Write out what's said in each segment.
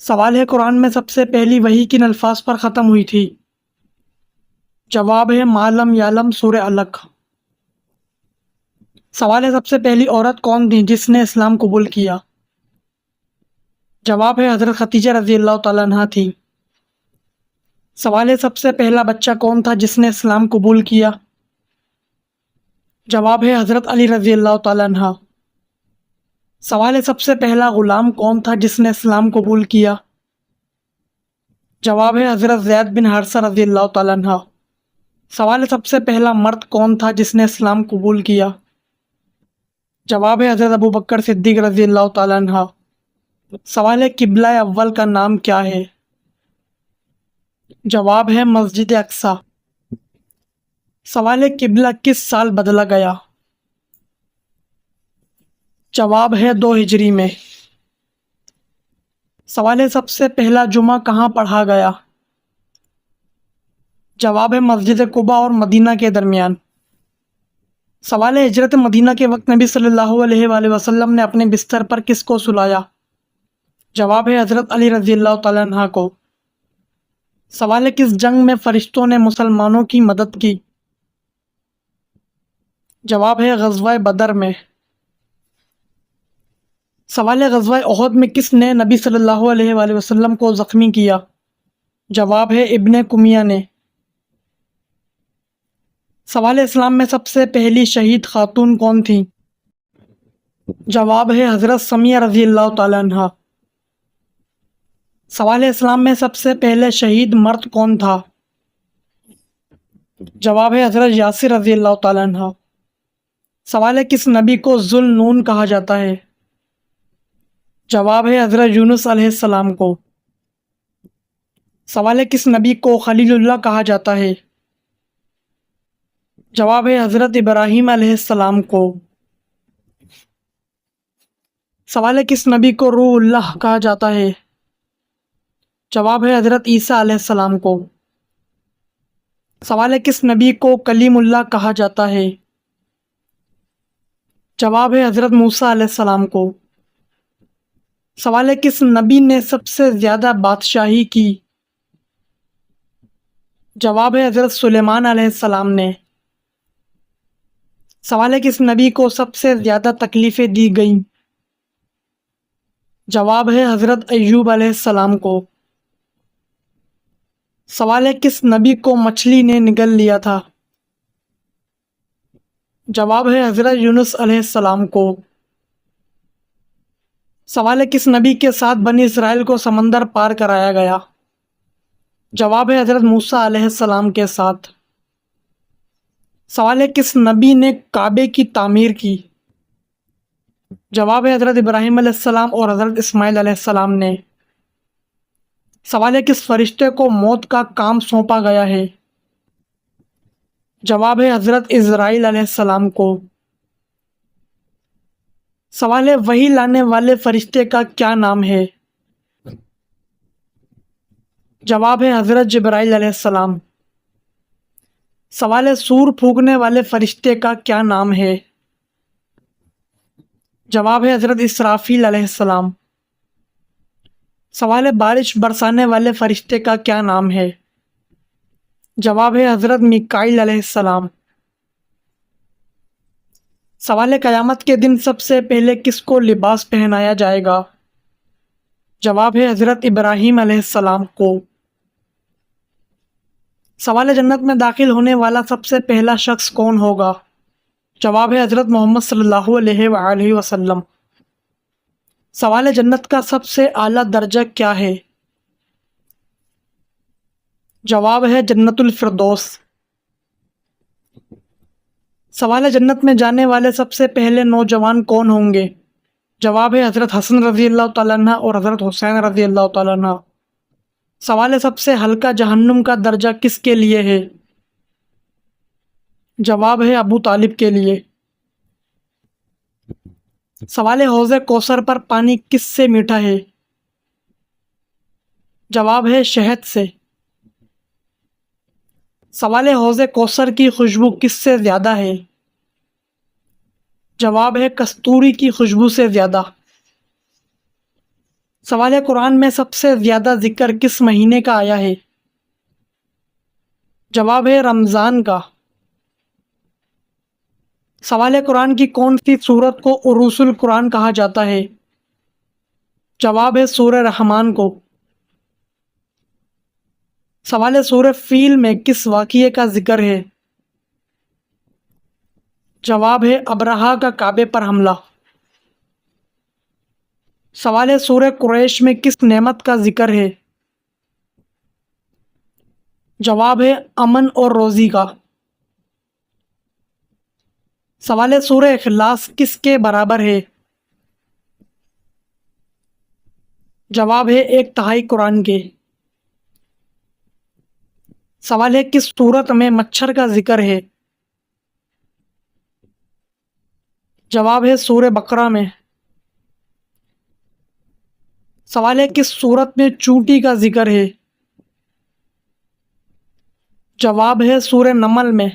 سوال ہے قرآن میں سب سے پہلی وحی کن الفاظ پر ختم ہوئی تھی؟ جواب ہے ما لم یعلم سورہ علق۔ سوال ہے سب سے پہلی عورت کون تھی جس نے اسلام قبول کیا؟ جواب ہے حضرت خدیجہ رضی اللہ تعالیٰ عنہا تھی۔ سوال ہے سب سے پہلا بچہ کون تھا جس نے اسلام قبول کیا؟ جواب ہے حضرت علی رضی اللہ تعالیٰ عنہ۔ سوال ہے سب سے پہلا غلام کون تھا جس نے اسلام قبول کیا؟ جواب ہے حضرت زید بن حارثہ رضی اللہ تعالیٰ عنہ۔ سوال ہے سب سے پہلا مرد کون تھا جس نے اسلام قبول کیا؟ جواب ہے حضرت ابو بکر صدیق رضی اللہ تعالیٰ عنہ۔ سوال ہے قبلہ اول کا نام کیا ہے؟ جواب ہے مسجد اقصی۔ سوال ہے قبلہ کس سال بدلا گیا؟ جواب ہے 2 ہجری میں۔ سوال ہے سب سے پہلا جمعہ کہاں پڑھا گیا؟ جواب ہے مسجد قباء اور مدینہ کے درمیان۔ سوال ہے ہجرت مدینہ کے وقت نبی صلی اللہ علیہ وآلہ وسلم نے اپنے بستر پر کس کو سلایا؟ جواب ہے حضرت علی رضی اللہ تعالیٰ عنہ کو۔ سوال ہے کس جنگ میں فرشتوں نے مسلمانوں کی مدد کی؟ جواب ہے غزوہ بدر میں۔ سوال ہے غزوہ احد میں کس نے نبی صلی اللہ علیہ وآلہ وسلم کو زخمی کیا؟ جواب ہے ابن کمیہ نے۔ سوال ہے اسلام میں سب سے پہلی شہید خاتون کون تھیں؟ جواب ہے حضرت سمیہ رضی اللہ تعالیٰ عنہ۔ سوال ہے اسلام میں سب سے پہلے شہید مرد کون تھا؟ جواب ہے حضرت یاسر رضی اللہ تعالیٰ عنہ۔ سوال ہے کس نبی کو ذو النون کہا جاتا ہے؟ جواب ہے حضرت یونس علیہ السلام کو۔ سوال ہے کس نبی کو خلیل اللہ کہا جاتا ہے؟ جواب ہے حضرت ابراہیم علیہ السلام کو۔ سوال ہے کس نبی کو روح اللہ کہا جاتا ہے؟ جواب ہے حضرت عیسیٰ علیہ السلام کو۔ سوال ہے کس نبی کو کلیم اللہ کہا جاتا ہے؟ جواب ہے حضرت موسیٰ علیہ السلام کو۔ سوال ہے کس نبی نے سب سے زیادہ بادشاہی کی؟ جواب ہے حضرت سلیمان علیہ السلام نے۔ سوال ہے کس نبی کو سب سے زیادہ تکلیفیں دی گئیں؟ جواب ہے حضرت ایوب علیہ السلام کو۔ سوال ہے کس نبی کو مچھلی نے نگل لیا تھا؟ جواب ہے حضرت یونس علیہ السلام کو۔ سوال ہے کس نبی کے ساتھ بنی اسرائیل کو سمندر پار کرایا گیا؟ جواب ہے حضرت موسیٰ علیہ السلام کے ساتھ۔ سوال ہے کس نبی نے کعبے کی تعمیر کی؟ جواب ہے حضرت ابراہیم علیہ السلام اور حضرت اسماعیل علیہ السلام نے۔ سوال ہے کس فرشتے کو موت کا کام سونپا گیا ہے؟ جواب ہے حضرت عزرائیل علیہ السلام کو۔ سوال ہے وحی لانے والے فرشتے کا کیا نام ہے؟ جواب ہے حضرت جبرائیل علیہ السلام۔ سوال ہے سور پھونکنے والے فرشتے کا کیا نام ہے؟ جواب ہے حضرت اسرافیل علیہ السلام۔ سوال ہے بارش برسانے والے فرشتے کا کیا نام ہے؟ جواب ہے حضرت میکائیل علیہ السلام۔ سوال ہے قیامت کے دن سب سے پہلے کس کو لباس پہنایا جائے گا؟ جواب ہے حضرت ابراہیم علیہ السلام کو۔ سوال ہے جنت میں داخل ہونے والا سب سے پہلا شخص کون ہوگا؟ جواب ہے حضرت محمد صلی اللہ علیہ وآلہ وسلم۔ سوال ہے جنت کا سب سے اعلیٰ درجہ کیا ہے؟ جواب ہے جنت الفردوس۔ سوال ہے جنت میں جانے والے سب سے پہلے نوجوان کون ہوں گے؟ جواب ہے حضرت حسن رضی اللہ تعالیٰ عنہ اور حضرت حسین رضی اللہ تعالیٰ عنہ۔ سوال ہے سب سے ہلکا جہنم کا درجہ کس کے لیے ہے؟ جواب ہے ابو طالب کے لیے۔ سوال ہے حوض کوثر پر پانی کس سے میٹھا ہے؟ جواب ہے شہد سے۔ سوال ہے حوض کوثر کی خوشبو کس سے زیادہ ہے؟ جواب ہے کستوری کی خوشبو سے زیادہ۔ سوال ہے قرآن میں سب سے زیادہ ذکر کس مہینے کا آیا ہے؟ جواب ہے رمضان کا۔ سوال ہے قرآن کی کون سی سورت کو عروس القرآن کہا جاتا ہے؟ جواب ہے سورہ رحمان کو۔ سوال ہے سورہ فیل میں کس واقعے کا ذکر ہے؟ جواب ہے ابرہہ کا کعبے پر حملہ۔ سوال ہے سورہ قریش میں کس نعمت کا ذکر ہے؟ جواب ہے امن اور روزی کا۔ سوال ہے سورہ اخلاص کس کے برابر ہے؟ جواب ہے 1/3 قرآن کے۔ سوال ہے کس سورت میں مچھر کا ذکر ہے؟ جواب ہے سورہ بقرہ میں۔ سوال ہے کس سورت میں چونٹی کا ذکر ہے؟ جواب ہے سورہ نمل میں۔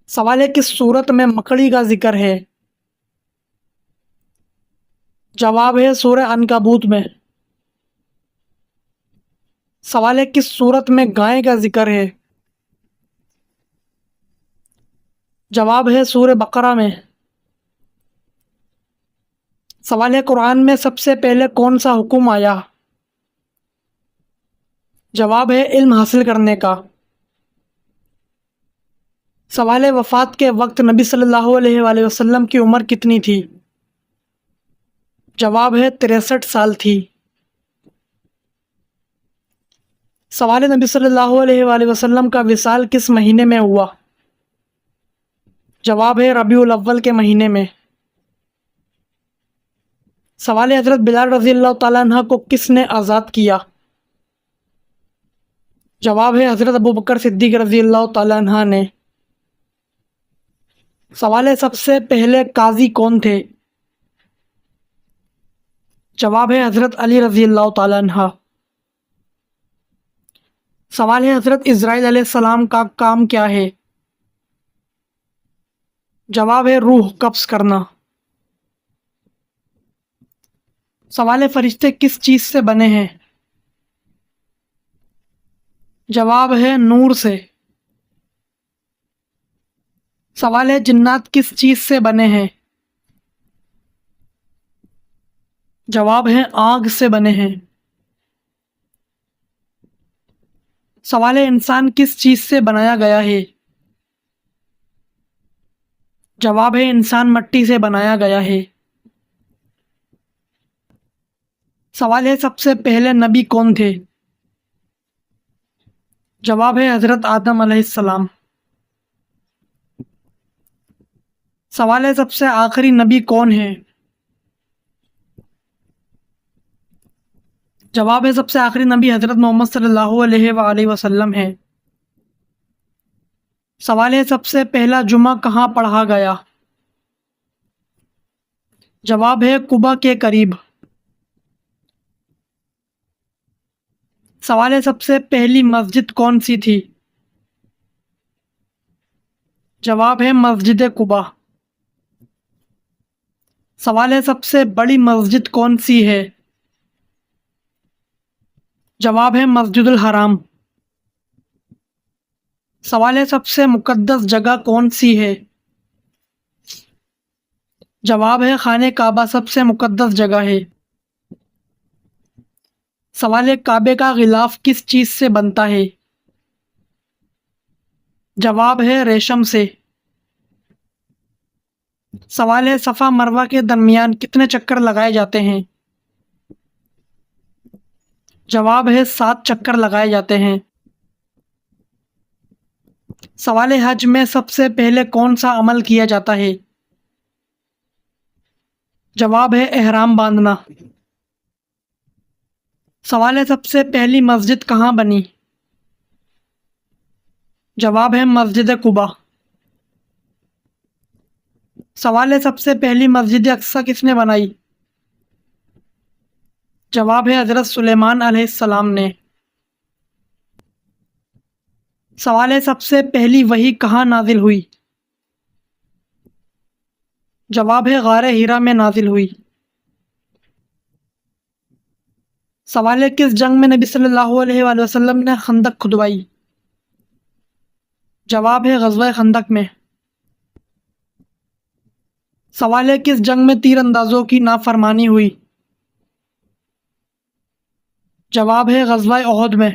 سوال ہے کس سورت میں مکڑی کا ذکر ہے؟ جواب ہے سورہ عنکبوت میں۔ سوال ہے کس سورت میں گائے کا ذکر ہے؟ جواب ہے سورہ بقرہ میں۔ سوال ہے قرآن میں سب سے پہلے کون سا حکم آیا؟ جواب ہے علم حاصل کرنے کا۔ سوال ہے وفات کے وقت نبی صلی اللہ علیہ وآلہ وسلم کی عمر کتنی تھی؟ جواب ہے 63 سال تھی۔ سوال ہے نبی صلی اللہ علیہ وآلہ وسلم کا وصال کس مہینے میں ہوا؟ جواب ہے ربیع الاول کے مہینے میں۔ سوال ہے حضرت بلال رضی اللہ تعالیٰ عنہ کو کس نے آزاد کیا؟ جواب ہے حضرت ابوبکر صدیق رضی اللہ تعالیٰ عنہ نے۔ سوال ہے سب سے پہلے قاضی کون تھے؟ جواب ہے حضرت علی رضی اللہ تعالیٰ عنہ۔ سوال ہے حضرت اسرائیل علیہ السلام کا کام کیا ہے؟ جواب ہے روح قبض کرنا۔ سوال ہے فرشتے کس چیز سے بنے ہیں؟ جواب ہے نور سے۔ سوال ہے جنات کس چیز سے بنے ہیں؟ جواب ہے آگ سے بنے ہیں۔ سوال ہے انسان کس چیز سے بنایا گیا ہے؟ جواب ہے انسان مٹی سے بنایا گیا ہے۔ سوال ہے سب سے پہلے نبی کون تھے؟ جواب ہے حضرت آدم علیہ السلام۔ سوال ہے سب سے آخری نبی کون ہے؟ جواب ہے سب سے آخری نبی حضرت محمد صلی اللہ علیہ وآلہ وسلم ہے۔ سوال ہے سب سے پہلا جمعہ کہاں پڑھا گیا؟ جواب ہے قباء کے قریب۔ سوال ہے سب سے پہلی مسجد کون سی تھی؟ جواب ہے مسجد قباء۔ سوال ہے سب سے بڑی مسجد کون سی ہے؟ جواب ہے مسجد الحرام۔ سوال ہے سب سے مقدس جگہ کون سی ہے؟ جواب ہے خانہ کعبہ سب سے مقدس جگہ ہے۔ سوال ہے کعبے کا غلاف کس چیز سے بنتا ہے؟ جواب ہے ریشم سے۔ سوال ہے صفا مروہ کے درمیان کتنے چکر لگائے جاتے ہیں؟ جواب ہے 7 چکر لگائے جاتے ہیں۔ سوال ہے حج میں سب سے پہلے کون سا عمل کیا جاتا ہے؟ جواب ہے احرام باندھنا۔ سوال ہے سب سے پہلی مسجد کہاں بنی؟ جواب ہے مسجد قباء۔ سوال ہے سب سے پہلی مسجد اقصیٰ کس نے بنائی؟ جواب ہے حضرت سلیمان علیہ السلام نے۔ سوال ہے سب سے پہلی وحی کہاں نازل ہوئی؟ جواب ہے غار حرا میں نازل ہوئی۔ سوال ہے کس جنگ میں نبی صلی اللہ علیہ وآلہ وسلم نے خندق کھدوائی؟ جواب ہے غزوہ خندق میں۔ سوال ہے کس جنگ میں تیر اندازوں کی نافرمانی ہوئی؟ جواب ہے غزوہ احد میں۔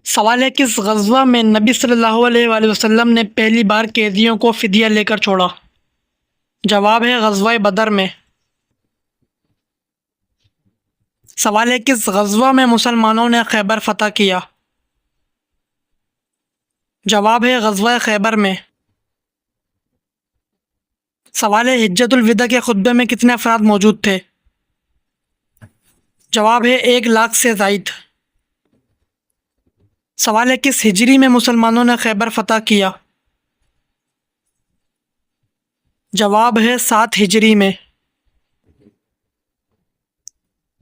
سوال ہے کس غزوہ میں نبی صلی اللہ علیہ وآلہ وسلم نے پہلی بار قیدیوں کو فدیہ لے کر چھوڑا؟ جواب ہے غزوہ بدر میں۔ سوال ہے کس غزوہ میں مسلمانوں نے خیبر فتح کیا؟ جواب ہے غزوہ خیبر میں۔ سوال ہے حجۃ الوداع کے خطبے میں کتنے افراد موجود تھے؟ جواب ہے 1,00,000 سے زائد۔ سوال ہے کس ہجری میں مسلمانوں نے خیبر فتح کیا؟ جواب ہے 7 ہجری میں۔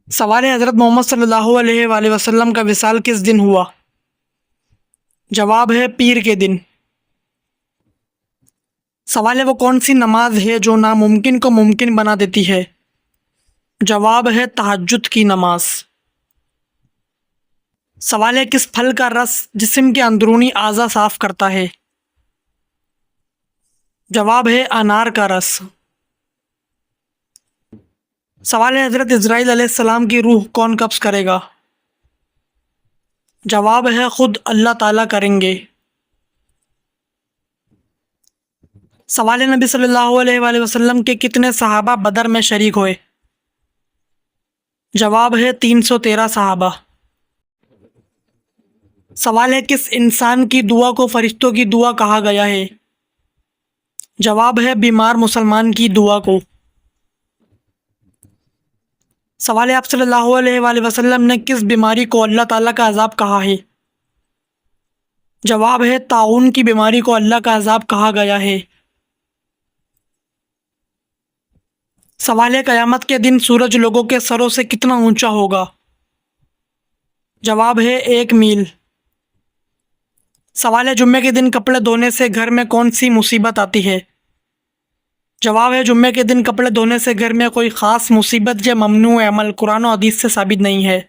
سوال ہے حضرت محمد صلی اللہ علیہ وآلہ وسلم کا وصال کس دن ہوا؟ جواب ہے پیر کے دن۔ سوال ہے وہ کون سی نماز ہے جو ناممکن کو ممکن بنا دیتی ہے؟ جواب ہے تہجد کی نماز۔ سوال ہے کس پھل کا رس جسم کے اندرونی اعضاء صاف کرتا ہے؟ جواب ہے انار کا رس۔ سوال ہے حضرت اسرائیل علیہ السلام کی روح کون قبض کرے گا؟ جواب ہے خود اللہ تعالیٰ کریں گے۔ سوال ہے نبی صلی اللہ علیہ وآلہ وسلم کے کتنے صحابہ بدر میں شریک ہوئے؟ جواب ہے 313 صحابہ۔ سوال ہے کس انسان کی دعا کو فرشتوں کی دعا کہا گیا ہے؟ جواب ہے بیمار مسلمان کی دعا کو۔ سوال ہے آپ صلی اللہ علیہ وآلہ وسلم نے کس بیماری کو اللہ تعالیٰ کا عذاب کہا ہے؟ جواب ہے طاعون کی بیماری کو اللہ کا عذاب کہا گیا ہے۔ سوال ہے قیامت کے دن سورج لوگوں کے سروں سے کتنا اونچا ہوگا؟ جواب ہے 1 میل۔ سوال ہے جمعے کے دن کپڑے دھونے سے گھر میں کون سی مصیبت آتی ہے؟ جواب ہے جمعے کے دن کپڑے دھونے سے گھر میں کوئی خاص مصیبت یا ممنوع عمل قرآن و حدیث سے ثابت نہیں ہے۔